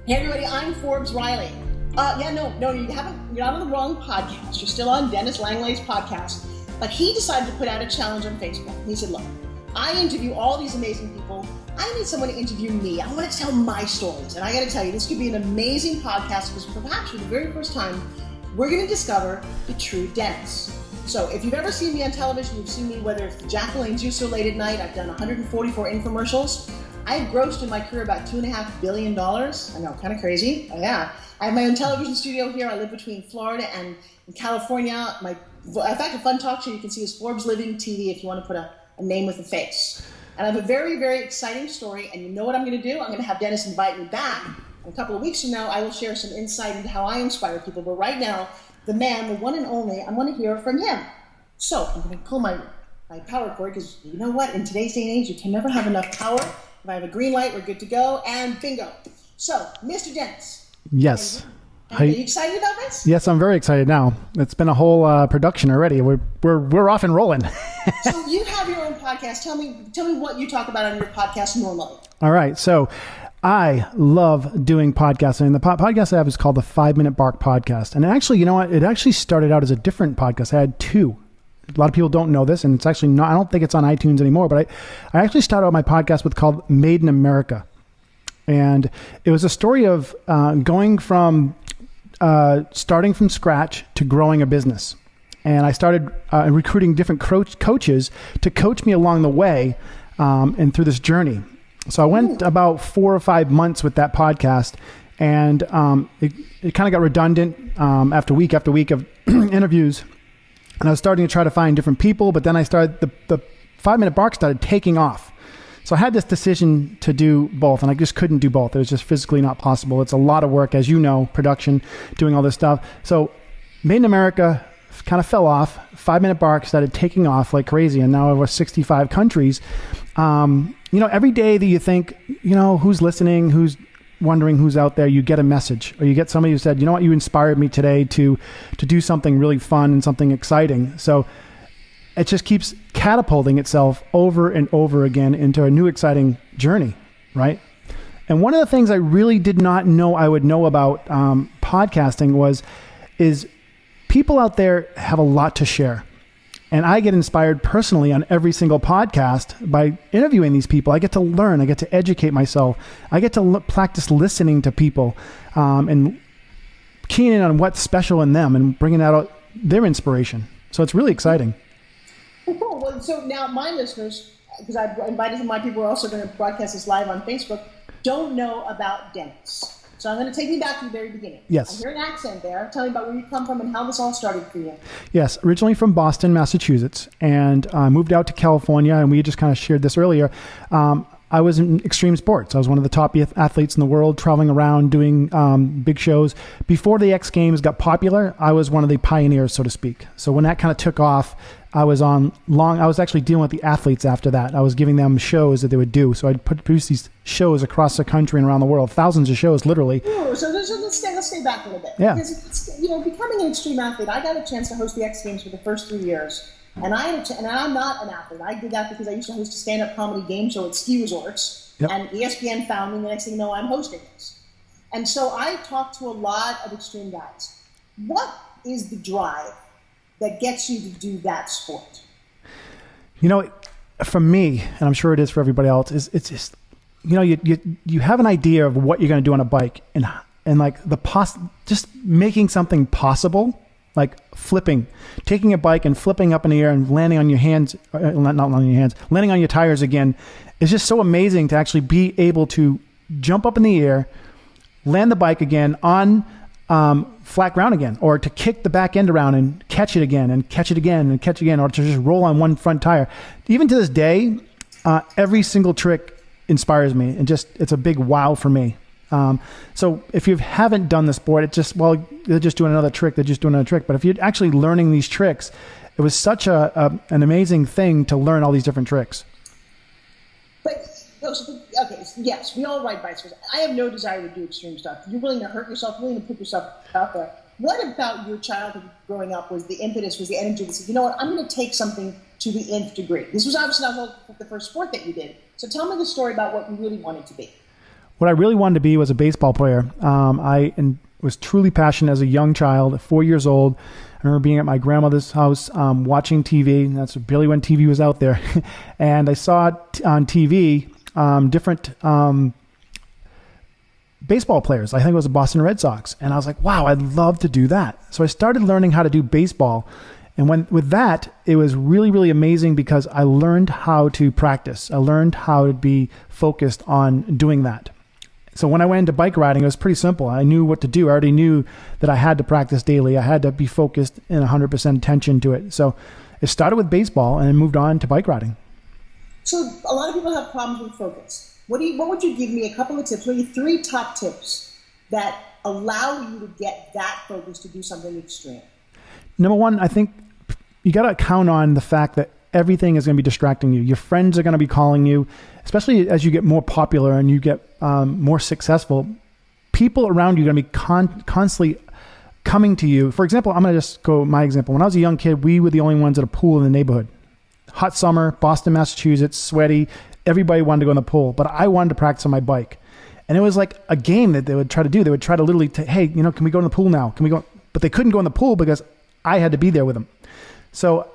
Hey everybody, I'm Forbes Riley. You're not on the wrong podcast. You're still on Dennis Langlais' podcast. But he decided to put out a challenge on Facebook. He said, look, I interview all these amazing people. I need someone to interview me. I want to tell my stories. And I got to tell you, this could be an amazing podcast because perhaps for the very first time, we're going to discover the true Dennis. So if you've ever seen me on television, you've seen me, whether it's the Jacqueline Juice So Late at Night, I've done 144 infomercials. I grossed in my career about $2.5 billion. I know, kind of crazy. Oh, yeah. I have my own television studio here. I live between Florida and California. In fact, a fun talk show you can see is Forbes Living TV if you want to put a name with a face. And I have a very, very exciting story. And you know what I'm going to do? I'm going to have Dennis invite me back. In a couple of weeks from now, I will share some insight into how I inspire people. But right now, the man, the one and only, I want to hear from him. So I'm going to pull my power cord because you know what? In today's day and age, you can never have enough power. If I have a green light, we're good to go. And bingo. So, Mr. Dennis. Yes. Are you excited about this? Yes, I'm very excited now. It's been a whole production already. We're off and rolling. So you have your own podcast. Tell me what you talk about on your podcast normally. All right. So I love doing podcasting. And the podcast I have is called the 5 Minute Bark Podcast. And actually, you know what? It actually started out as a different podcast. I had two. A lot of people don't know this, and it's actually not, I don't think it's on iTunes anymore, but I actually started out my podcast with called Made in America. And it was a story of going from starting from scratch to growing a business. And I started recruiting different coaches to coach me along the way and through this journey. So I went about 4 or 5 months with that podcast, and it kind of got redundant after week of interviews. And I was starting to try to find different people, but then I started, the 5 Minute Bark started taking off. So I had this decision to do both, and I just couldn't do both. It was just physically not possible. It's a lot of work, as you know, production, doing all this stuff. So Made in America kind of fell off. 5 Minute Bark started taking off like crazy, and now over 65 countries. Every day that you think, who's listening, who's wondering who's out there, you get a message, or you get somebody who said, you know what, you inspired me today to do something really fun and something exciting. So it just keeps catapulting itself over and over again into a new exciting journey, right? And one of the things I really did not know I would know about podcasting is people out there have a lot to share. And I get inspired personally on every single podcast by interviewing these people. I get to learn. I get to educate myself. I get to practice listening to people and keying in on what's special in them and bringing out their inspiration. So it's really exciting. Cool. Well, so now my listeners, because I've invited some of my people who are also going to broadcast this live on Facebook, don't know about Dennis. So I'm going to take you back to the very beginning. Yes. I hear an accent there. Tell me about where you come from and how this all started for you. Yes, originally from Boston, Massachusetts, and I moved out to California, and we just kind of shared this earlier. I was in extreme sports. I was one of the top athletes in the world, traveling around doing big shows. Before the X Games got popular, I was one of the pioneers, so to speak. So when that kind of took off, I was actually dealing with the athletes after that. I was giving them shows that they would do. So I'd produce these shows across the country and around the world, thousands of shows, literally. Ooh, so let's stay back a little bit. Yeah. Because it's, becoming an extreme athlete, I got a chance to host the X Games for the first 3 years. And I'm not an athlete. I did that because I used to host a stand-up comedy game show at ski resorts. Yep. And ESPN found me, and the next thing you know, I'm hosting this. And so I talked to a lot of extreme guys. What is the drive that gets you to do that sport? For me, and I'm sure it is for everybody else, it's just, you have an idea of what you're going to do on a bike, and like just making something possible, like taking a bike and flipping up in the air and landing on your hands, not on your hands, landing on your tires again, is just so amazing to actually be able to jump up in the air, land the bike again on flat ground again, or to kick the back end around and catch it again and catch it again and catch it again, or to just roll on one front tire. Even to this day, every single trick inspires me, and it's a big wow for me. So if you haven't done the sport, they're just doing another trick. But if you're actually learning these tricks, it was such an amazing thing to learn all these different tricks. Okay, yes, we all ride bicycles. I have no desire to do extreme stuff. You're willing to hurt yourself, willing to put yourself out there. What about your childhood growing up was the impetus, was the energy that said, you know what, I'm going to take something to the nth degree? This was obviously not the first sport that you did. So tell me the story about what you really wanted to be. what I really wanted to be was a baseball player. Was truly passionate as a young child, 4 years old. I remember being at my grandmother's house, watching TV. That's really when TV was out there. And I saw on TV different baseball players. I think it was the Boston Red Sox. And I was like, wow, I'd love to do that. So I started learning how to do baseball. And with that, it was really, really amazing because I learned how to practice. I learned how to be focused on doing that. So when I went into bike riding, it was pretty simple. I knew what to do. I already knew that I had to practice daily. I had to be focused and 100% attention to it. So it started with baseball and then moved on to bike riding. So a lot of people have problems with focus. What would you give me a couple of tips, maybe 3 top tips that allow you to get that focus to do something extreme? Number one, I think you got to count on the fact that everything is going to be distracting you. Your friends are going to be calling you, especially as you get more popular and you get more successful. People around you are going to be constantly coming to you. For example, I'm going to just go my example. When I was a young kid, we were the only ones at a pool in the neighborhood. Hot summer, Boston, Massachusetts, sweaty. Everybody wanted to go in the pool, but I wanted to practice on my bike. And it was like a game that they would try to do. They would try to literally, hey, can we go in the pool now? Can we go? But they couldn't go in the pool because I had to be there with them. So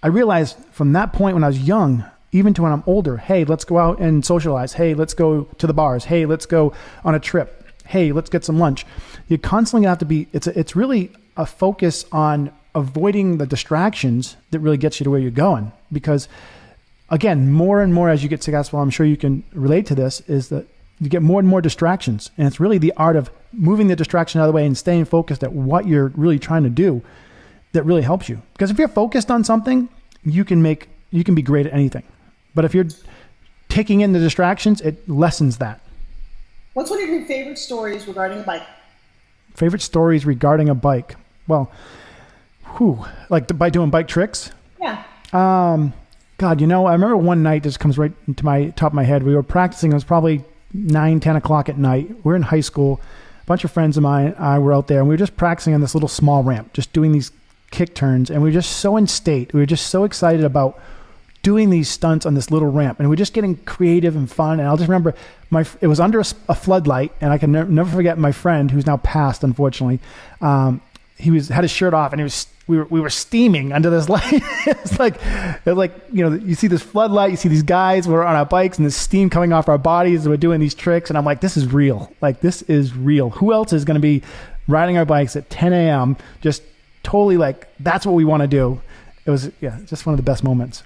I realized from that point when I was young, even to when I'm older, hey, let's go out and socialize. Hey, let's go to the bars. Hey, let's go on a trip. Hey, let's get some lunch. You're constantly have to be, it's really a focus on avoiding the distractions that really gets you to where you're going. Because again, more and more as you get successful, I'm sure you can relate to this, is that you get more and more distractions. And it's really the art of moving the distraction out of the way and staying focused at what you're really trying to do that really helps you. Because if you're focused on something, you can be great at anything. But if you're taking in the distractions, it lessens that. What's one of your favorite stories regarding a bike? Favorite stories regarding a bike? Well, by doing bike tricks? Yeah. God, I remember one night, this comes right into my top of my head. We were practicing. It was probably 9, 10 o'clock at night. We're in high school. A bunch of friends of mine were out there, and we were just practicing on this little small ramp, just doing these kick turns. And we were just so in state. We were just so excited about doing these stunts on this little ramp, and we're just getting creative and fun. And I'll just remember it was under a floodlight, and I can never forget my friend, who's now passed, unfortunately. He had his shirt off, and we were steaming under this light. It's like you see this floodlight, you see these guys, we're on our bikes, and the steam coming off our bodies, and we're doing these tricks. And I'm like, this is real. This is real. Who else is going to be riding our bikes at 10 a.m. just totally that's what we want to do. It was just one of the best moments.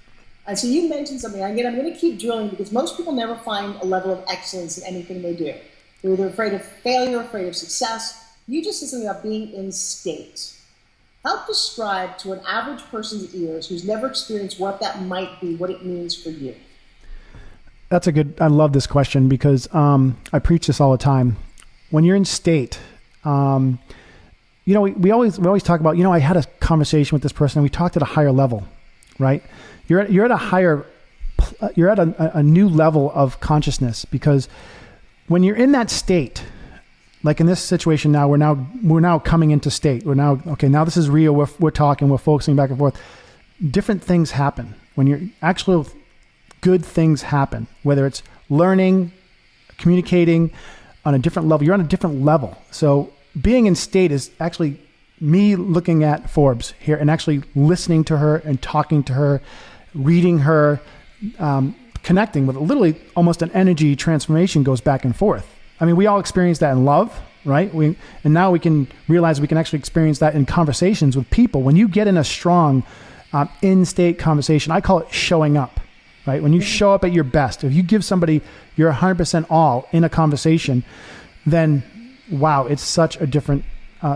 So you mentioned something. I'm going to keep drilling because most people never find a level of excellence in anything they do. They're either afraid of failure, afraid of success. You just said something about being in state. Help describe to an average person's ears who's never experienced what that might be, what it means for you. I love this question because I preach this all the time. When you're in state, we always talk about, I had a conversation with this person and we talked at a higher level, right? You're at a higher, you're at a new level of consciousness, because when you're in that state, like in this situation now, we're now coming into state. Now this is real. We're talking, we're focusing back and forth. Different things happen when you're actual good things happen, whether it's learning, communicating on a different level. You're on a different level. So being in state is actually me looking at Forbes here and actually listening to her and talking to her, reading her, connecting with literally almost an energy transformation goes back and forth. I mean, we all experience that in love, right? And now we can realize we can actually experience that in conversations with people. When you get in a strong in-state conversation, I call it showing up, right? When you show up at your best, if you give somebody your 100% all in a conversation, then wow, it's such a different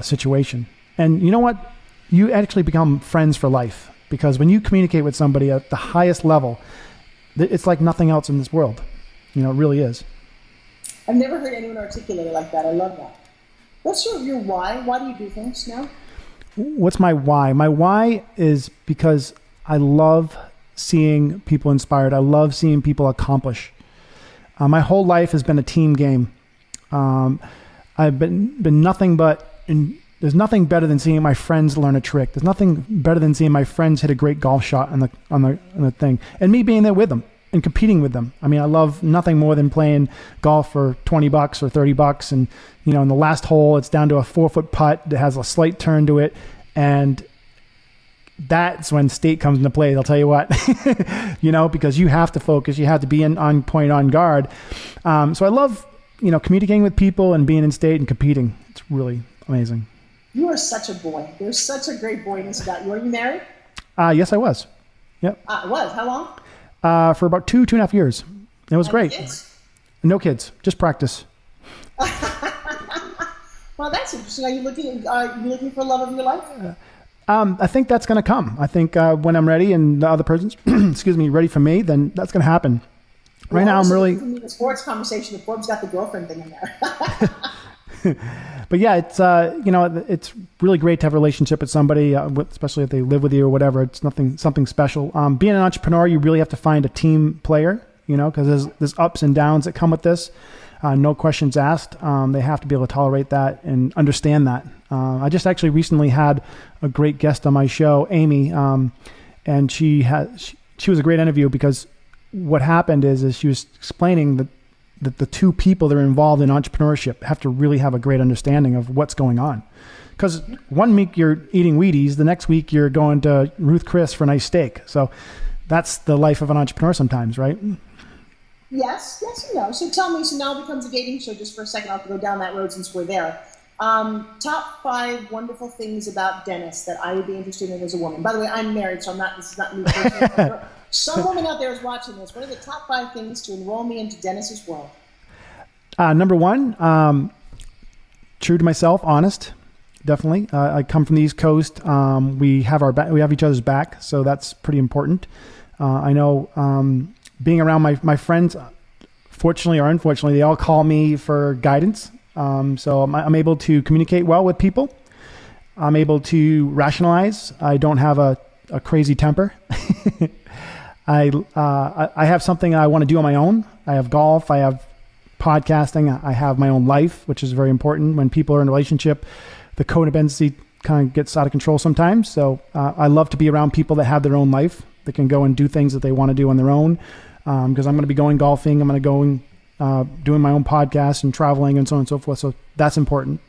situation. And you know what? You actually become friends for life, because when you communicate with somebody at the highest level, it's like nothing else in this world. It really is. I've never heard anyone articulate it like that. I love that. What's your why? Why do you do things now? What's my why? My why is because I love seeing people inspired. I love seeing people accomplish. My whole life has been a team game. I've been nothing but, and there's nothing better than seeing my friends learn a trick. There's nothing better than seeing my friends hit a great golf shot on the thing, and me being there with them. and competing with them. I mean, I love nothing more than playing golf for $20 or $30. And, in the last hole, it's down to a 4-foot putt that has a slight turn to it. And that's when state comes into play. They'll tell you what, because you have to focus, you have to be on point, on guard. So I love, communicating with people and being in state and competing. It's really amazing. You are such a boy. There's such a great boyness about you. Are you married? Yes, I was. Yep. Was. How long? For about 2.5 years. It was great. Kids? No kids, just practice. Well, that's interesting. Are you looking for love of your life? I think that's going to come. I think when I'm ready and the other person's, ready for me, then that's going to happen. Right now, I'm really... The sports conversation, the Forbes got the girlfriend thing in there. But yeah, it's, it's really great to have a relationship with somebody, especially if they live with you or whatever. It's something special. Being an entrepreneur, you really have to find a team player, because there's ups and downs that come with this. No questions asked. They have to be able to tolerate that and understand that. I just actually recently had a great guest on my show, Amy, and she was a great interview because what happened is she was explaining that the two people that are involved in entrepreneurship have to really have a great understanding of what's going on. Because one week you're eating Wheaties, the next week you're going to Ruth Chris for a nice steak. So that's the life of an entrepreneur sometimes, right? Yes and no. So tell me, so now it becomes a dating show just for a second. I'll have to go down that road since we're there. Top 5 wonderful things about Dennis that I would be interested in as a woman. By the way, I'm married, so this is not me personally. Some woman out there is watching this. What are the top 5 things to enroll me into Dennis's world? Number 1, true to myself, honest. Definitely. I come from the East Coast. We have each other's back, so that's pretty important. I know being around my friends, fortunately or unfortunately, they all call me for guidance. So I'm able to communicate well with people. I'm able to rationalize. I don't have a crazy temper. I have something I want to do on my own. I have golf. I have podcasting. I have my own life, which is very important. When people are in a relationship, the codependency kind of gets out of control sometimes. So I love to be around people that have their own life, that can go and do things that they want to do on their own. Because I'm going to be going golfing. I'm going to go doing my own podcast and traveling and so on and so forth. So that's important.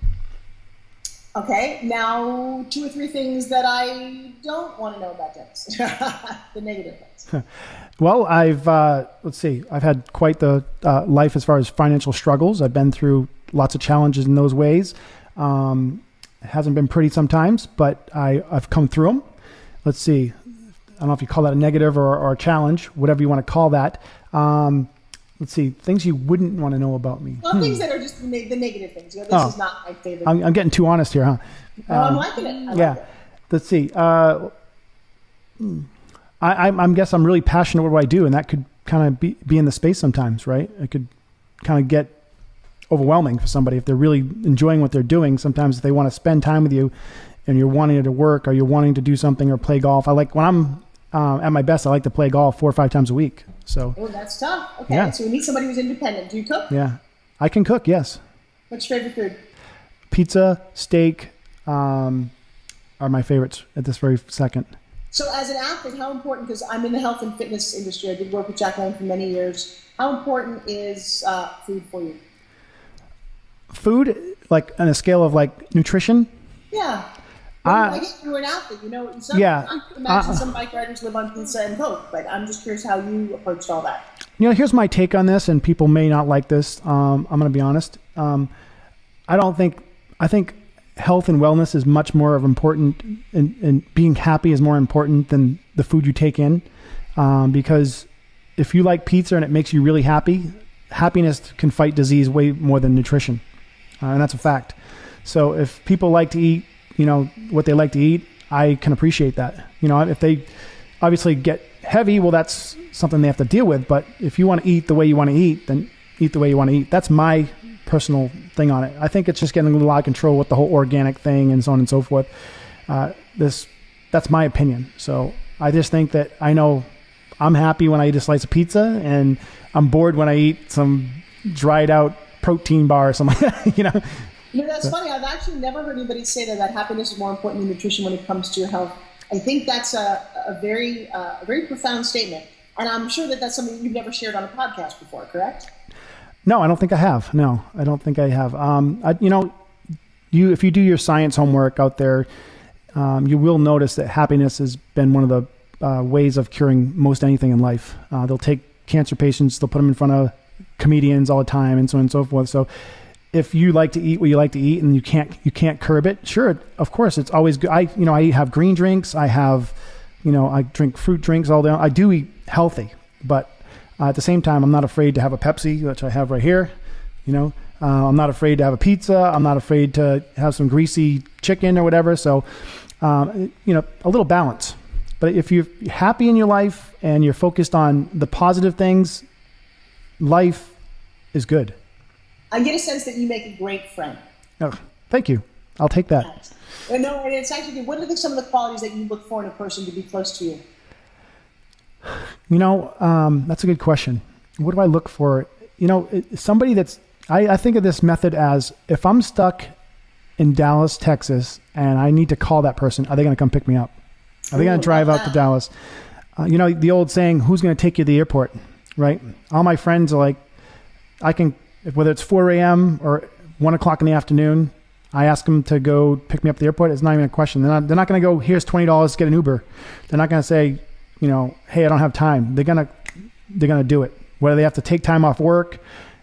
Okay. Now, 2 or 3 things that I don't want to know about Dennis. The negative things. Well, I've had quite the life as far as financial struggles. I've been through lots of challenges in those ways. It hasn't been pretty sometimes, but I've come through them. Let's see. I don't know if you call that a negative or a challenge, whatever you want to call that. Let's see, things you wouldn't want to know about me. Well, things that are just the negative things. This is not my favorite. I'm getting too honest here, huh? I'm liking it. Like it. Let's see. I guess I'm really passionate about what I do, and that could kind of be in the space sometimes, right? It could kind of get overwhelming for somebody if they're really enjoying what they're doing. Sometimes if they want to spend time with you and you're wanting to work or you're wanting to do something or play golf. When I'm at my best, I like to play golf 4 or 5 times a week. So. Oh, that's tough. Okay, yeah. So we need somebody who's independent. Do you cook? Yeah, I can cook. Yes. What's your favorite food? Pizza, steak, are my favorites at this very second. So as an athlete, how important, because I'm in the health and fitness industry, I did work with Jack Lang for many years. How important is food for you? Food, like on a scale of like nutrition? Yeah. I guess you were an athlete, Yeah. I can imagine some bike riders live on pizza and Coke, but I'm just curious how you approached all that. Here's my take on this, and people may not like this. I'm going to be honest. I think health and wellness is much more important, and being happy is more important than the food you take in. Because if you like pizza and it makes you really happy, happiness can fight disease way more than nutrition. And that's a fact. So if people like to eat, what they like to eat, I can appreciate that. If they obviously get heavy, well, that's something they have to deal with. But if you want to eat the way you want to eat, then eat the way you want to eat. That's my personal thing on it. I think it's just getting a little out of control with the whole organic thing and so on and so forth. That's my opinion. So I just think that I know I'm happy when I eat a slice of pizza, and I'm bored when I eat some dried out protein bar or something like that, That's funny. I've actually never heard anybody say that happiness is more important than nutrition when it comes to your health. I think that's a very profound statement. And I'm sure that that's something you've never shared on a podcast before, correct? No, I don't think I have. No, I don't think I have. If you do your science homework out there, you will notice that happiness has been one of the ways of curing most anything in life. They'll take cancer patients, they'll put them in front of comedians all the time, and so on and so forth. So if you like to eat what you like to eat and you can't curb it, sure, of course, it's always good. I have green drinks. I drink fruit drinks all day. I do eat healthy, but at the same time, I'm not afraid to have a Pepsi, which I have right here. I'm not afraid to have a pizza. I'm not afraid to have some greasy chicken or whatever. So, a little balance. But if you're happy in your life and you're focused on the positive things, life is good. I get a sense that you make a great friend. Oh, thank you. I'll take that. No, and it's actually, what are some of the qualities that you look for in a person to be close to you? That's a good question. What do I look for? Somebody that's, I think of this method as, if I'm stuck in Dallas, Texas, and I need to call that person, are they going to come pick me up? Are they going to drive out to Dallas? The old saying, who's going to take you to the airport, right? All my friends are like, whether it's 4 a.m. or 1 o'clock in the afternoon, I ask them to go pick me up at the airport. It's not even a question. They're not going to go, here's $20 to get an Uber. They're not going to say, hey, I don't have time. They're going to do it. Whether they have to take time off work.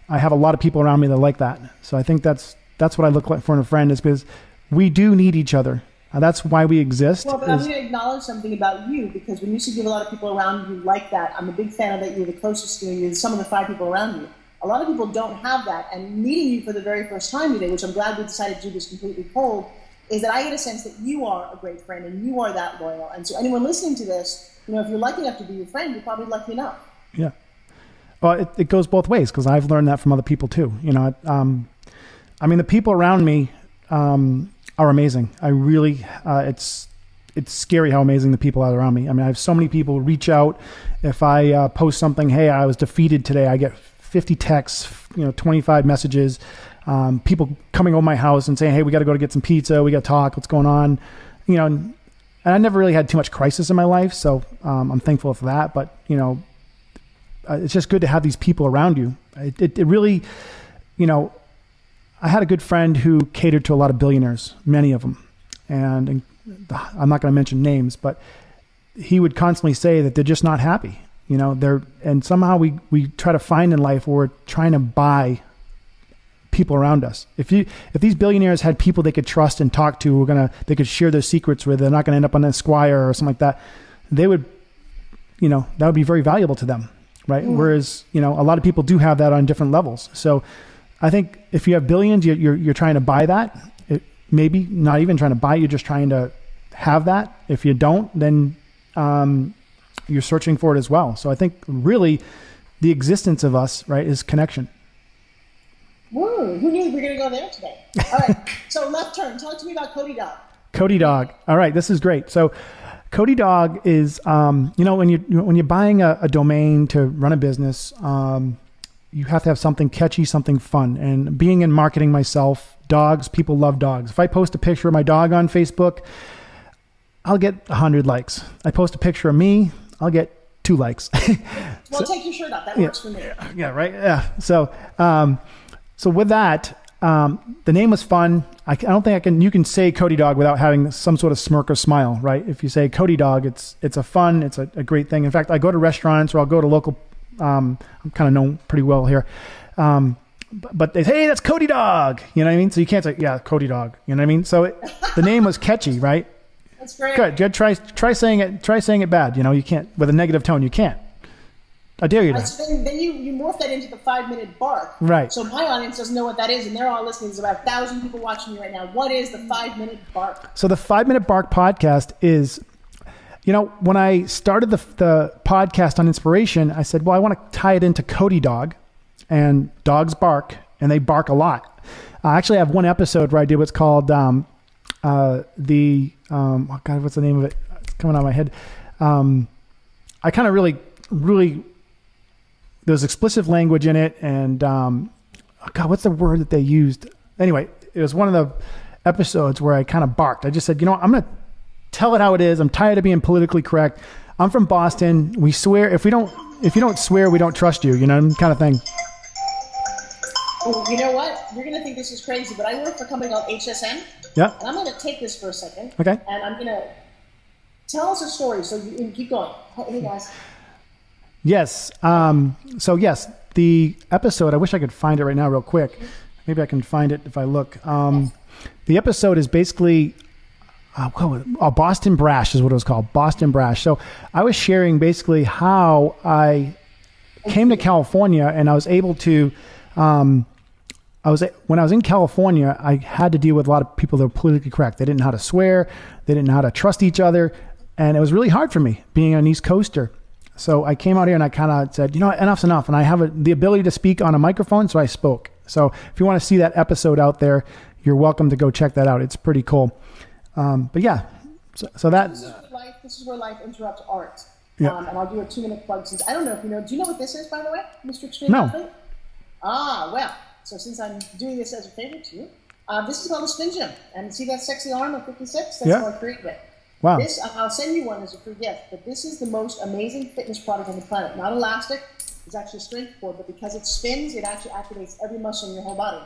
I have a lot of people around me that like that. So I think that's what I look like for in a friend, is because we do need each other. That's why we exist. Well, but I'm going to acknowledge something about you, because when you see a lot of people around you like that, I'm a big fan of that. You're the closest to me, some of the 5 people around you. A lot of people don't have that, and meeting you for the very first time today, which I'm glad we decided to do this completely cold, is that I get a sense that you are a great friend and you are that loyal. And so anyone listening to this, if you're lucky enough to be your friend, you're probably lucky enough. Yeah. Well, it goes both ways, because I've learned that from other people too. The people around me are amazing. I really, it's scary how amazing the people are around me. I have so many people reach out. If I post something, hey, I was defeated today, I get 50 texts, 25 messages, people coming over my house and saying, hey, we got to go to get some pizza. We got to talk. What's going on? And I never really had too much crisis in my life. So I'm thankful for that. But, it's just good to have these people around you. It really, I had a good friend who catered to a lot of billionaires, many of them. And I'm not going to mention names, but he would constantly say that they're just not happy. And somehow we try to find in life where we're trying to buy people around us. If these billionaires had people they could trust and talk to, they could share their secrets with, they're not going to end up on Esquire or something like that. They would, that would be very valuable to them, right? Mm. Whereas, a lot of people do have that on different levels. So I think if you have billions, you're trying to buy that. Maybe not even trying to buy, you're just trying to have that. If you don't, then you're searching for it as well. So I think really the existence of us, right, is connection. Woo, who knew we were going to go there today? All right, so left turn. Talk to me about Cody Dog. Cody Dog. All right, this is great. So Cody Dog is, when you're buying a domain to run a business, you have to have something catchy, something fun. And being in marketing myself, dogs, people love dogs. If I post a picture of my dog on Facebook, I'll get 100 likes. I post a picture of me, I'll get 2 likes. Well, take your shirt off. That works for me. Yeah, right. Yeah. So with that, the name was fun. I don't think you can say Cody Dog without having some sort of smirk or smile, it's If you say Cody Dog, it's a great thing. In fact, I go to restaurants or I'll go to local, I'm kind of known pretty well here. But they say, hey, that's Cody Dog. You know what I mean? So you can't say, yeah, Cody Dog. You know what I mean? So the name was catchy, right? That's great. Good. Try saying it bad. You can't, with a negative tone, you can't. I dare you to. So then you morph that into the 5-minute bark. Right. So my audience doesn't know what that is, and they're all listening. There's about 1,000 people watching me right now. What is the 5-minute bark? So the 5-minute bark podcast is, when I started the podcast on inspiration, I said, well, I want to tie it into Cody Dog, and dogs bark, and they bark a lot. I actually have one episode where I did what's called oh God, what's the name of it? It's coming out of my head. I kind of really, there's explicit language in it, and God, what's the word that they used? Anyway, it was one of the episodes where I kind of barked. I just said, I'm going to tell it how it is. I'm tired of being politically correct. I'm from Boston. We swear if you don't swear, we don't trust you. You know, kind of thing. Well, you know what? You're going to think this is crazy, but I work for a company called HSN. Yeah. And I'm going to take this for a second. Okay. And I'm going to tell us a story. So you keep going. Hey, guys. Yes. So yes, the episode, I wish I could find it right now real quick. Maybe I can find it if I look. Yes. The episode is basically Boston Brash is what it was called. Boston Brash. So I was sharing basically how I came to California and I was able to, when I was in California, I had to deal with a lot of people that were politically correct. They didn't know how to swear. They didn't know how to trust each other. And it was really hard for me being an East Coaster. So I came out here and I kind of said, you know what, enough's enough. And I have the ability to speak on a microphone. So I spoke. So if you want to see that episode out there, you're welcome to go check that out. It's pretty cool. But yeah, so that. This is where life interrupts art. Yeah. And I'll do a 2-minute plug since I don't know if you know. Do you know what this is, by the way, Mr. Extreme No. Athlete? Well, so since I'm doing this as a favor to you, this is called a spin gym. And see that sexy arm of 56? That's how I created it. Wow. This, I'll send you one as a free gift, but this is the most amazing fitness product on the planet. Not elastic, it's actually a strength cord, but because it spins, it actually activates every muscle in your whole body.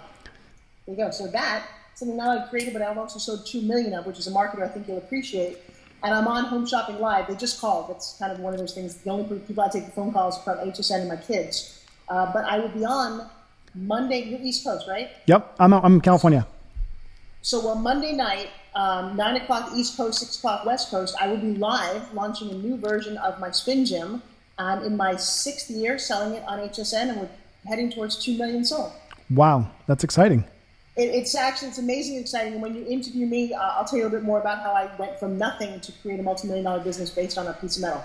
There you go. So that, something not only created, but I've also sold 2 million of, which is a marketer I think you'll appreciate. And I'm on Home Shopping Live. They just called. That's kind of one of those things. The only people I take the phone calls are from HSN and my kids. But I will be on Monday. You're East Coast, right? Yep. I'm in California. So on Monday night, 9 o'clock East Coast, 6 o'clock West Coast, I will be live launching a new version of my spin gym. I'm in my 6th year selling it on HSN, and we're heading towards 2 million sold. Wow. That's exciting. It's amazing and exciting. And when you interview me, I'll tell you a little bit more about how I went from nothing to create a multi-million-dollar business based on a piece of metal.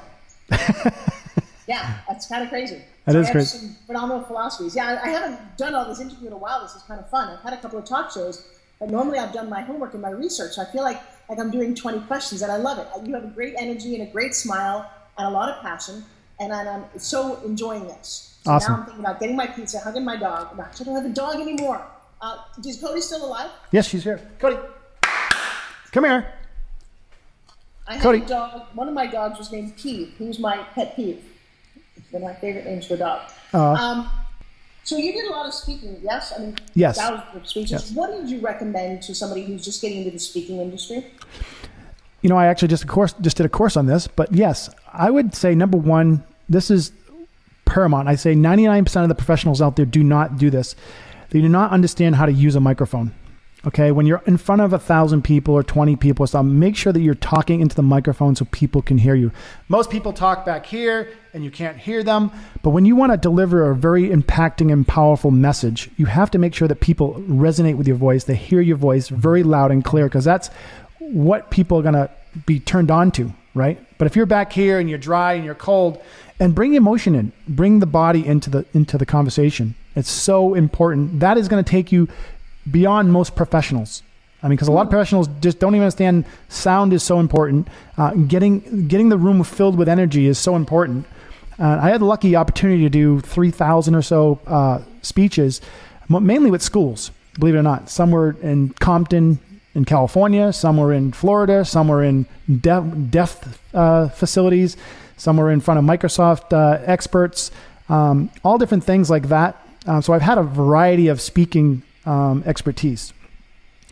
Yeah, that's kind of crazy. That is I have crazy. some phenomenal philosophies. Yeah, I haven't done all this interview in a while. This is kind of fun. I've had a couple of talk shows, but normally I've done my homework and my research. I feel like I'm doing 20 questions, and I love it. You have a great energy and a great smile and a lot of passion, and I'm so enjoying this. So awesome. Now I'm thinking about getting my pizza, hugging my dog. No, I don't have a dog anymore. Is Cody still alive? Yes, she's here. Cody, come here. I had Cody. a dog. One of my dogs was named Peeve. He was my pet peeve. It's one of my favorite names for a dog. So you did a lot of speaking, yes? I mean, yes. Thousands of speeches. Yes. What did you recommend to somebody who's just getting into the speaking industry? You know, I actually just did a course on this, but yes, I would say number one, this is paramount. I say 99% of the professionals out there do not do this. They do not understand how to use a microphone. Okay, when you're in front of 1,000 people or 20 people or something, make sure that you're talking into the microphone so people can hear you. Most people talk back here and you can't hear them, but when you want to deliver a very impacting and powerful message, you have to make sure that people resonate with your voice. They hear your voice very loud and clear, because that's what people are going to be turned on to, right? But if you're back here and you're dry and you're cold, and bring emotion in, bring the body into the conversation. It's so important. That is going to take you beyond most professionals. I mean, because a lot of professionals just don't even understand sound is so important. Getting the room filled with energy is so important. I had the lucky opportunity to do 3,000 or so speeches, mainly with schools, believe it or not. Some were in Compton in California, some were in Florida, some were in deaf facilities, some were in front of Microsoft experts, all different things like that. So I've had a variety of speaking expertise.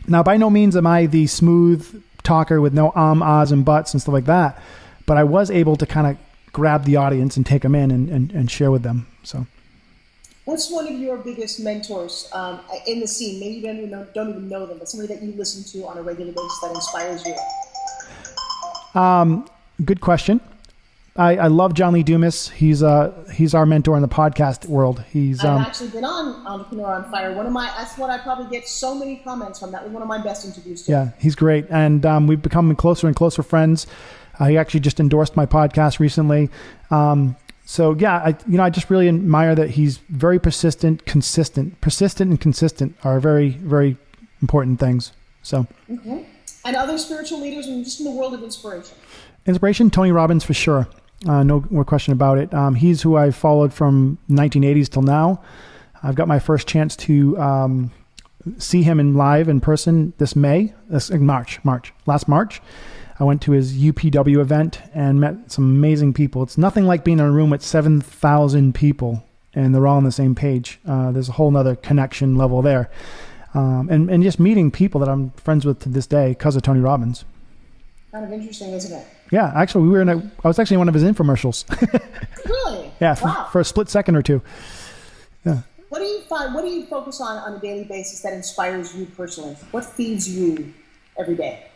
Now, by no means am I the smooth talker with no ahs and buts and stuff like that, but I was able to kind of grab the audience and take them in and share with them. So, what's one of your biggest mentors in the scene? Maybe you don't even know them, but somebody that you listen to on a regular basis that inspires you. Good question. I love John Lee Dumas. He's our mentor in the podcast world. I've actually been on Entrepreneur on Fire. That's what I probably get so many comments from. That was one of my best interviews too. Yeah, he's great. And we've become closer and closer friends. He actually just endorsed my podcast recently. So yeah, I just really admire that he's very persistent, consistent. Persistent and consistent are very, very important things. So. Mm-hmm. And other spiritual leaders, and just in the world of inspiration. Inspiration, Tony Robbins for sure. No more question about it. He's who I followed from 1980s till now. I've got my first chance to see him live in person last March. I went to his UPW event and met some amazing people. It's nothing like being in a room with 7,000 people and they're all on the same page. There's a whole nother connection level there. And just meeting people that I'm friends with to this day because of Tony Robbins. Kind of interesting, isn't it? Yeah, actually, I was actually in one of his infomercials. Really? Yeah, for a split second or two. Yeah. What do you find? What do you focus on a daily basis that inspires you personally? What feeds you every day?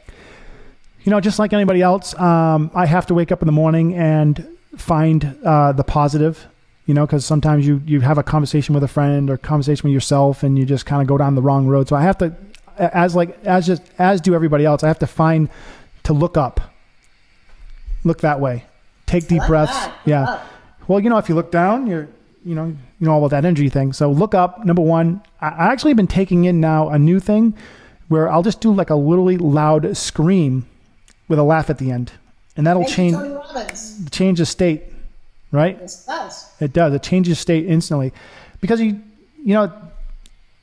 Just like anybody else, I have to wake up in the morning and find the positive. Because sometimes you have a conversation with a friend or conversation with yourself, and you just kind of go down the wrong road. So I have to, as do everybody else, I have to find to look up, look that way, take deep breaths. Yeah. Well, if you look down, you're, all about that energy thing. So look up. Number one, I actually have been taking in now a new thing where I'll just do like a literally loud scream with a laugh at the end, and that'll change the state. Right? Yes, it does. It does. It changes state instantly because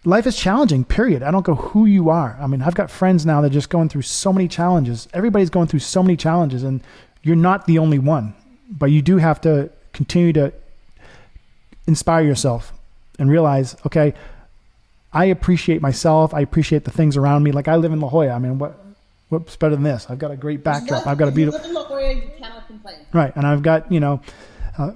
life is challenging, period. I don't go who you are. I mean, I've got friends now that are just going through so many challenges. Everybody's going through so many challenges, and you're not the only one, but you do have to continue to inspire yourself and realize, okay, I appreciate myself. I appreciate the things around me. Like I live in La Jolla. I mean, what's better than this? I've got a great backdrop. I've got a beautiful. If you live in La Jolla, you cannot complain. Right. And I've got,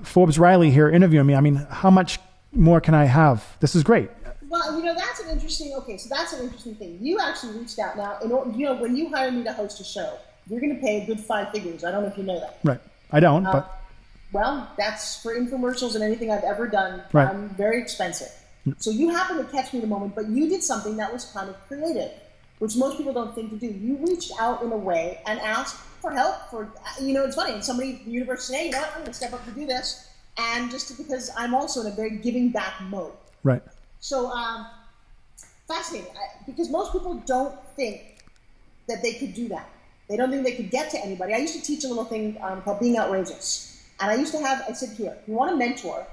Forbes Riley here interviewing me. I mean, how much more can I have? This is great. Well, that's an interesting thing. You actually reached out now. When you hire me to host a show, you're going to pay a good 5 figures. I don't know if you know that. Right. I don't, but. Well, that's for infomercials and anything I've ever done. Right. I'm very expensive. So you happened to catch me in a moment, but you did something that was kind of creative, which most people don't think to do. You reached out in a way and asked for help it's funny. And somebody, the universe said, hey, I'm going to step up to do this. And because I'm also in a very giving back mode. Right. So fascinating, because most people don't think that they could do that. They don't think they could get to anybody. I used to teach a little thing called Being Outrageous. And I said, here, if you want a mentor,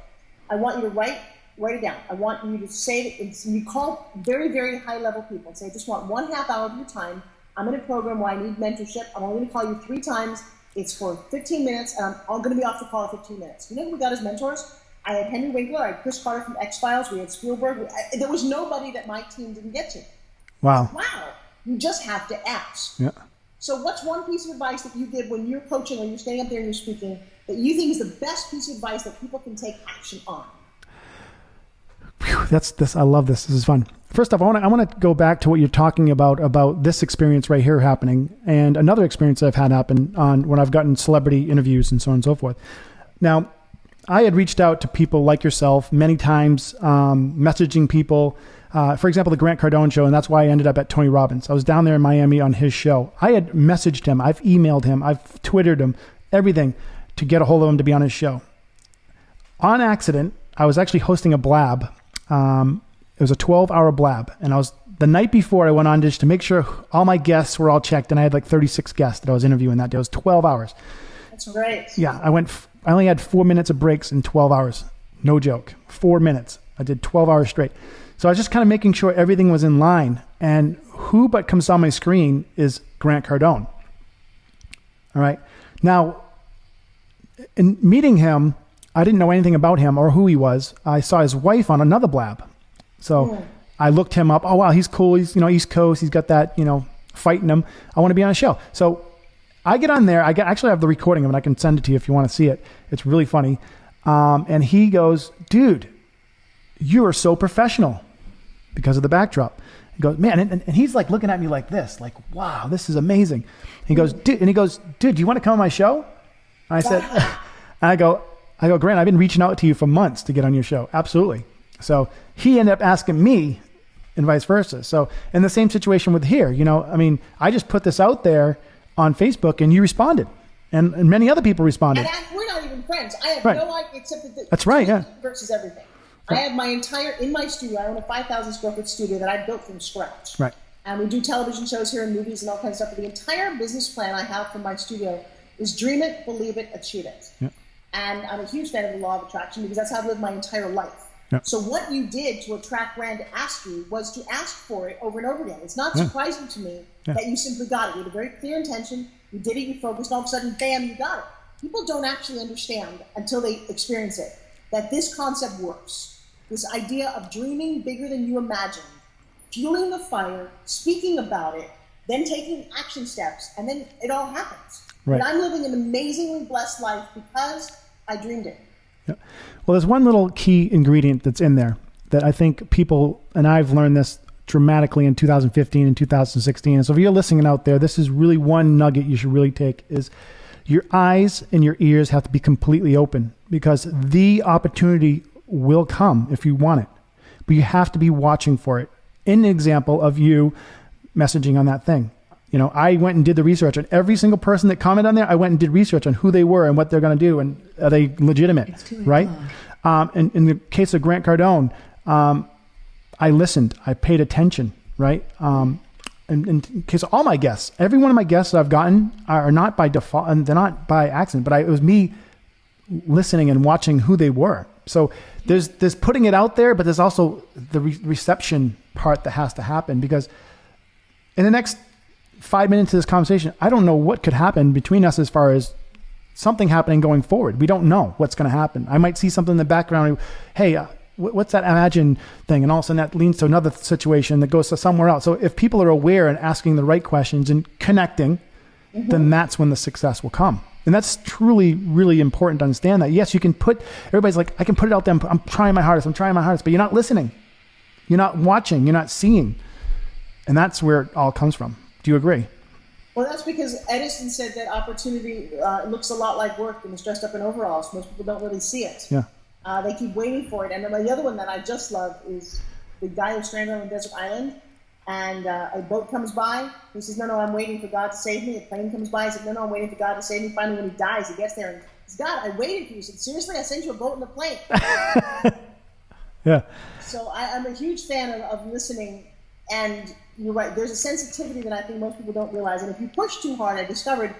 I want you to write it down. I want you to say that you call very, very high level people and say, I just want 1/2 hour of your time. I'm in a program where I need mentorship. I'm only going to call you 3 times. It's for 15 minutes, and I'm going to be off the call in 15 minutes. You know who we got as mentors? I had Henry Winkler, I had Chris Carter from X-Files, we had Spielberg. There was nobody that my team didn't get to. Wow. You just have to ask. Yeah. So what's one piece of advice that you give when you're coaching, when you're standing up there and you're speaking, that you think is the best piece of advice that people can take action on? Whew, that's I love this. This is fun. First off, I want to go back to what you're talking about this experience right here happening, and another experience that I've had happen on when I've gotten celebrity interviews and so on and so forth. Now, I had reached out to people like yourself many times, messaging people. For example, the Grant Cardone show, and that's why I ended up at Tony Robbins. I was down there in Miami on his show. I had messaged him, I've emailed him, I've Twittered him, everything to get a hold of him to be on his show. On accident, I was actually hosting a blab. It was a 12-hour blab, and the night before I went on just to make sure all my guests were all checked, and I had like 36 guests that I was interviewing that day. It was 12 hours. That's great. Yeah, I only had 4 minutes of breaks in 12 hours. No joke. 4 minutes. I did 12 hours straight. So I was just kind of making sure everything was in line, and who but comes on my screen is Grant Cardone. All right. Now, in meeting him, I didn't know anything about him or who he was. I saw his wife on another blab. So I looked him up. Oh, wow, he's cool. He's, East Coast. He's got that, fight in him. I want to be on a show. So I get on there. I actually have the recording of it. I can send it to you if you want to see it. It's really funny. And he goes, dude, you are so professional because of the backdrop. He goes, man, and he's like looking at me like this, like, wow, this is amazing. He goes, dude, do you want to come on my show? And I said, I go, Grant, I've been reaching out to you for months to get on your show. Absolutely. So he ended up asking me and vice versa. So in the same situation with here, I just put this out there on Facebook and you responded and many other people responded. And we're not even friends. I have no idea except that that's right. Yeah. Versus everything. Right. I have in my studio, I own a 5,000 square foot studio that I built from scratch. Right. And we do television shows here and movies and all kinds of stuff. But the entire business plan I have for my studio is dream it, believe it, achieve it. Yeah. And I'm a huge fan of the law of attraction because that's how I've lived my entire life. Yeah. So what you did to attract Grant to ask you was to ask for it over and over again. It's not surprising to me that you simply got it. You had a very clear intention. You did it, you focused, all of a sudden, bam, you got it. People don't actually understand until they experience it, that this concept works. This idea of dreaming bigger than you imagine, fueling the fire, speaking about it, then taking action steps, and then it all happens. Right. And I'm living an amazingly blessed life because I dreamed it. Yeah. Well, there's one little key ingredient that's in there that I think people, and I've learned this dramatically in 2015 and 2016. And so if you're listening out there, this is really one nugget you should really take is your eyes and your ears have to be completely open, because the opportunity will come if you want it, but you have to be watching for it. In the example of you messaging on that thing, I went and did the research on every single person that commented on there. I went and did research on who they were and what they're going to do, and are they legitimate, right? And in the case of Grant Cardone, I listened, I paid attention, right? And in case of all my guests, every one of my guests that I've gotten are not by default, and they're not by accident, but it was me listening and watching who they were. So there's putting it out there, but there's also the reception part that has to happen, because in the next 5 minutes of this conversation, I don't know what could happen between us as far as something happening going forward. We don't know what's going to happen. I might see something in the background. Hey, what's that imagine thing? And all of a sudden that leads to another situation that goes to somewhere else. So if people are aware and asking the right questions and connecting, then that's when the success will come. And that's truly, really important to understand that. Yes, you can everybody's like, I can put it out there. I'm trying my hardest. But you're not listening. You're not watching. You're not seeing. And that's where it all comes from. Do you agree? Well, that's because Edison said that opportunity looks a lot like work and is dressed up in overalls. Most people don't really see it. Yeah. They keep waiting for it. And then the other one that I just love is the guy who's stranded on a desert island, and a boat comes by. He says, no, I'm waiting for God to save me. A plane comes by. He said, no, I'm waiting for God to save me. Finally, when he dies, he gets there and he says, God, I waited for you. He said, seriously? I sent you a boat and a plane. Yeah. So I'm a huge fan of listening. And you're right, there's a sensitivity that I think most people don't realize. And if you push too hard, I discovered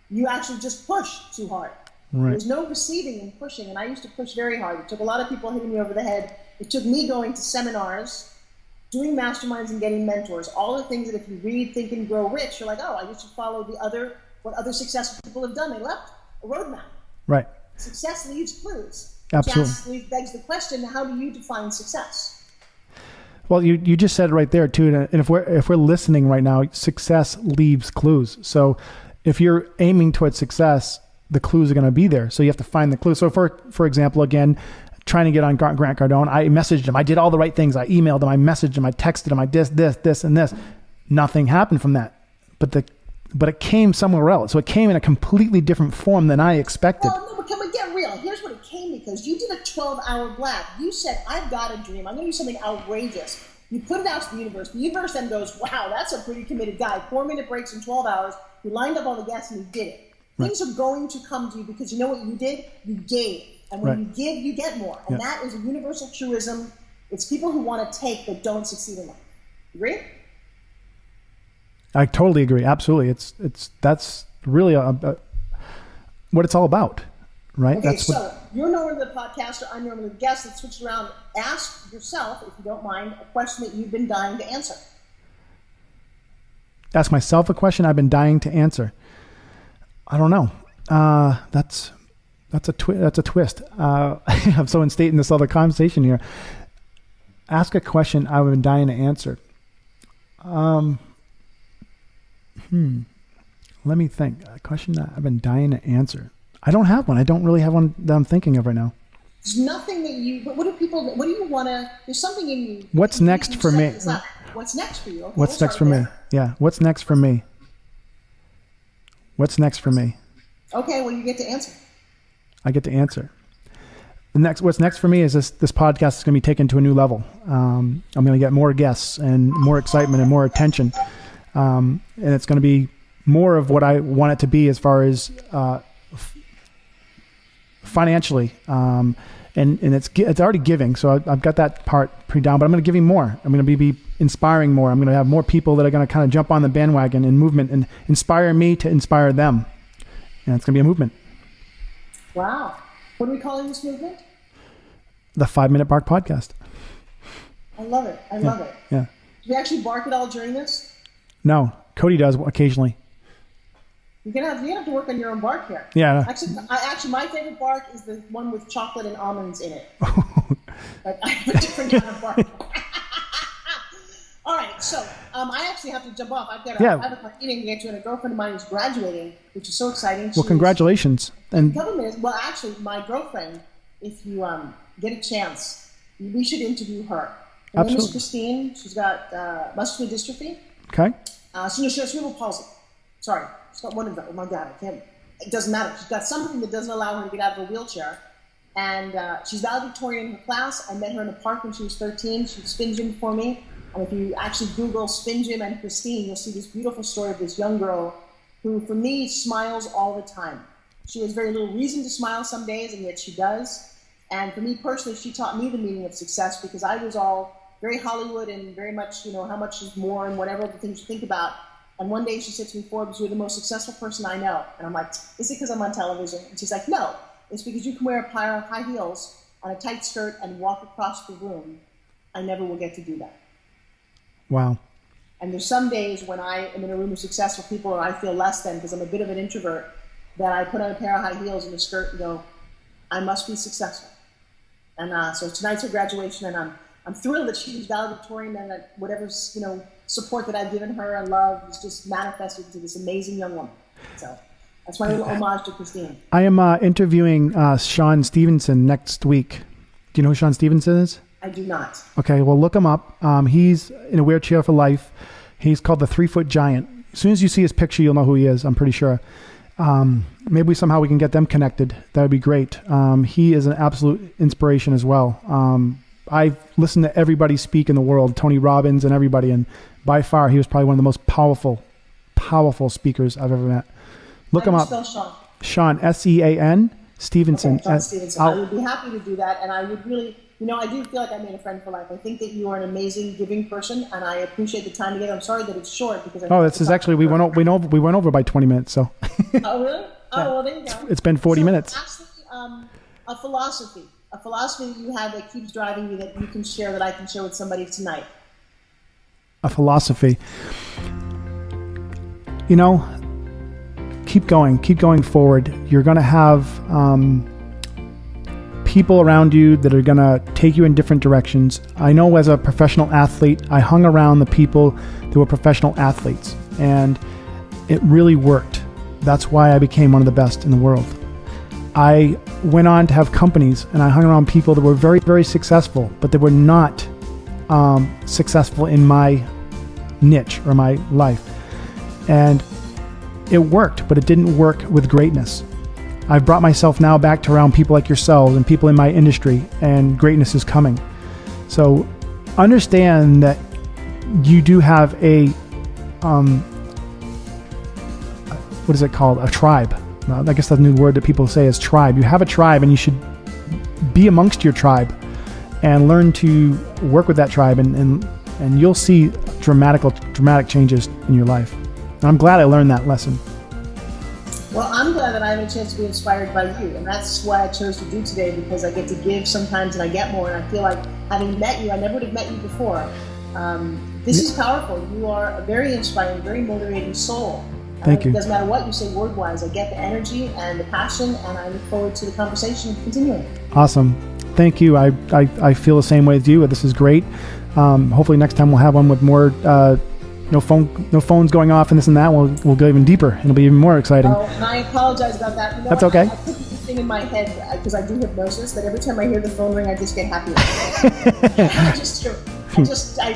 you actually just push too hard. Right. There's no receiving and pushing. And I used to push very hard. It took a lot of people hitting me over the head. It took me going to seminars, doing masterminds and getting mentors. All the things that if you read, think, and grow rich, you're like, oh, I used to follow what other successful people have done. They left a roadmap. Right. Success leaves clues. Absolutely. Which begs the question, how do you define success? Well, you just said it right there too. And if we're listening right now, success leaves clues. So if you're aiming towards success, the clues are going to be there. So you have to find the clues. So for example, again, trying to get on Grant Cardone, I messaged him. I did all the right things. I emailed him. I messaged him. I texted him. I did this, and this. Nothing happened from that. But it came somewhere else. So it came in a completely different form than I expected. Well, no, but can we get real? Here's what it came because you did a 12-hour blab. You said, I've got a dream. I'm going to do something outrageous. You put it out to the universe. The universe then goes, wow, that's a pretty committed guy. 4-minute breaks in 12 hours. You lined up all the guests and you did it. Right. Things are going to come to you because you know what you did? You gave. And when you give, you get more. And that is a universal truism. It's people who want to take but don't succeed in life. Agree? I totally agree. Absolutely. That's really what it's all about, right? Okay, so you're normally the podcaster, I'm normally the guest. Let's switch it around. Ask yourself, if you don't mind, a question that you've been dying to answer. Ask myself a question I've been dying to answer. I don't know. That's a twist. I'm so instating this other conversation here. Ask a question I've been dying to answer. Let me think. A question that I've been dying to answer. I don't have one. I don't really have one that I'm thinking of right now. There's nothing that what do you want to, there's something in you. What's next for me? What's next for you? Okay, what's next for me? Yeah. What's next for me? What's next for me? Okay, well, you get to answer. I get to answer. What's next for me is this podcast is going to be taken to a new level. I'm going to get more guests and more excitement and more attention. And it's going to be more of what I want it to be as far as financially. And it's already giving. So I've got that part pretty down, but I'm going to give you more. I'm going to be inspiring more. I'm going to have more people that are going to kind of jump on the bandwagon and movement and inspire me to inspire them. And it's going to be a movement. Wow. What are we calling this movement? The 5 Minute Bark Podcast. I love it. I love it. Yeah. Do we actually bark at all during this? No. Cody does occasionally. You're gonna have to work on your own bark here. Yeah. Actually, my favorite bark is the one with chocolate and almonds in it. But I have a different kind of bark. All right, so I actually have to jump off. I've got a 5 o'clock meeting to get to, and a girlfriend of mine is graduating, which is so exciting. Well, congratulations. And a couple minutes. Well, actually, my girlfriend, if you get a chance, we should interview her. Her name is Christine. She's got muscular dystrophy. Okay. She has cerebral palsy. Sorry. She's got one of them. Oh my God, I can't. It doesn't matter. She's got something that doesn't allow her to get out of a wheelchair. And she's valedictorian in her class. I met her in a park when she was 13. She spin gym for me. And if you actually Google spin gym and Christine, you'll see this beautiful story of this young girl who, for me, smiles all the time. She has very little reason to smile some days, and yet she does. And for me personally, she taught me the meaning of success, because I was all very Hollywood and very much, how much is more and whatever the things you think about. And one day she said to me, Forbes, you're the most successful person I know. And I'm like, is it because I'm on television? And she's like, no, it's because you can wear a pair of high heels and a tight skirt and walk across the room. I never will get to do that. Wow. And there's some days when I am in a room of successful people and I feel less than, because I'm a bit of an introvert, that I put on a pair of high heels and a skirt and go, I must be successful. And so tonight's her graduation, and I'm thrilled that she was valedictorian, and that whatever support that I've given her and love is just manifested to this amazing young woman. So that's my little homage to Christine. I am interviewing Sean Stevenson next week. Do you know who Sean Stevenson is? I do not. Okay, well, look him up. He's in a wheelchair for life. He's called the 3-Foot Giant. As soon as you see his picture, you'll know who he is, I'm pretty sure. Maybe somehow we can get them connected. That would be great. He is an absolute inspiration as well. I've listened to everybody speak in the world, Tony Robbins and everybody, and by far he was probably one of the most powerful speakers I've ever met. Look him up. Sean? Sean, S-E-A-N, Stevenson. Okay, Sean Stevenson. I would be happy to do that, and I would really, I do feel like I made a friend for life. I think that you are an amazing, giving person, and I appreciate the time together. I'm sorry that it's short, because this is actually we went over by 20 minutes. So. Oh really? Oh well, there you go. It's been 40 minutes. Actually, a philosophy you have that keeps driving you, that you can share, that I can share with somebody tonight. A philosophy. Keep going forward. You're going to have people around you that are going to take you in different directions. I know as a professional athlete, I hung around the people that were professional athletes, and it really worked. That's why I became one of the best in the world. I went on to have companies, and I hung around people that were very, very successful, but they were not successful in my niche or my life. And it worked, but it didn't work with greatness. I've brought myself now back to around people like yourselves and people in my industry, and greatness is coming. So understand that you do have a, what is it called? A tribe. I guess that's a new word that people say is tribe. You have a tribe, and you should be amongst your tribe and learn to work with that tribe, and you'll see dramatic changes in your life. And I'm glad I learned that lesson. Well, I'm glad that I have a chance to be inspired by you, and that's why I chose to do today, because I get to give sometimes and I get more, and I feel like having met you, I never would have met you before. This is powerful. You are a very inspiring, very motivating soul. Thank you. It doesn't matter what you say word-wise. I get the energy and the passion, and I look forward to the conversation continuing. Awesome. Thank you. I feel the same way as you. This is great. Hopefully next time we'll have one with more no phones going off and this and that. We'll go even deeper. It'll be even more exciting. Oh, and I apologize about that. That's okay. I put this thing in my head, because I do hypnosis, that every time I hear the phone ring, I just get happier. I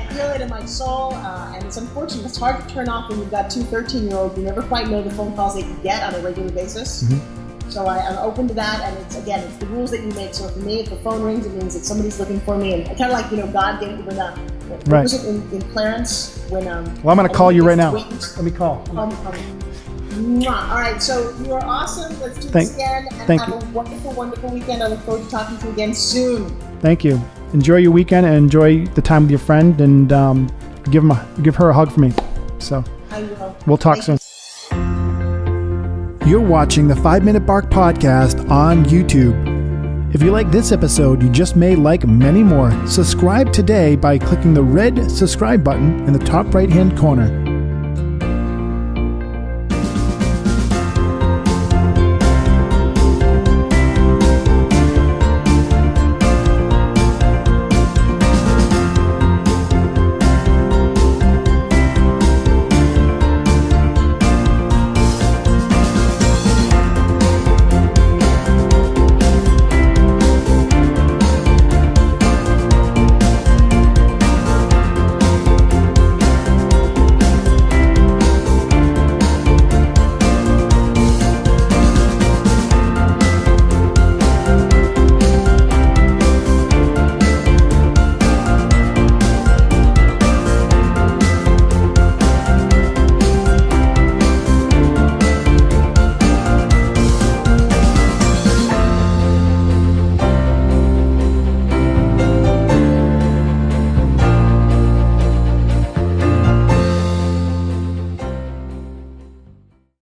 feel it in my soul, and it's unfortunate. It's hard to turn off when you've got two 13-year-olds. You never quite know the phone calls they can get on a regular basis. Mm-hmm. So I'm open to that, and it's the rules that you make. So for me, if the phone rings, it means that somebody's looking for me, and kind of like God gave when right. Was it in Clarence when well, I'm going to call you right now. Let me call. All right, so you are awesome. Let's do this again, and have a wonderful, wonderful weekend. I look forward to talking to you again soon. Thank you. Enjoy your weekend and enjoy the time with your friend, and give her a hug for me. So I will. We'll talk soon. You're watching the 5 Minute Bark Podcast on YouTube. If you like this episode, you just may like many more. Subscribe today by clicking the red subscribe button in the top right-hand corner.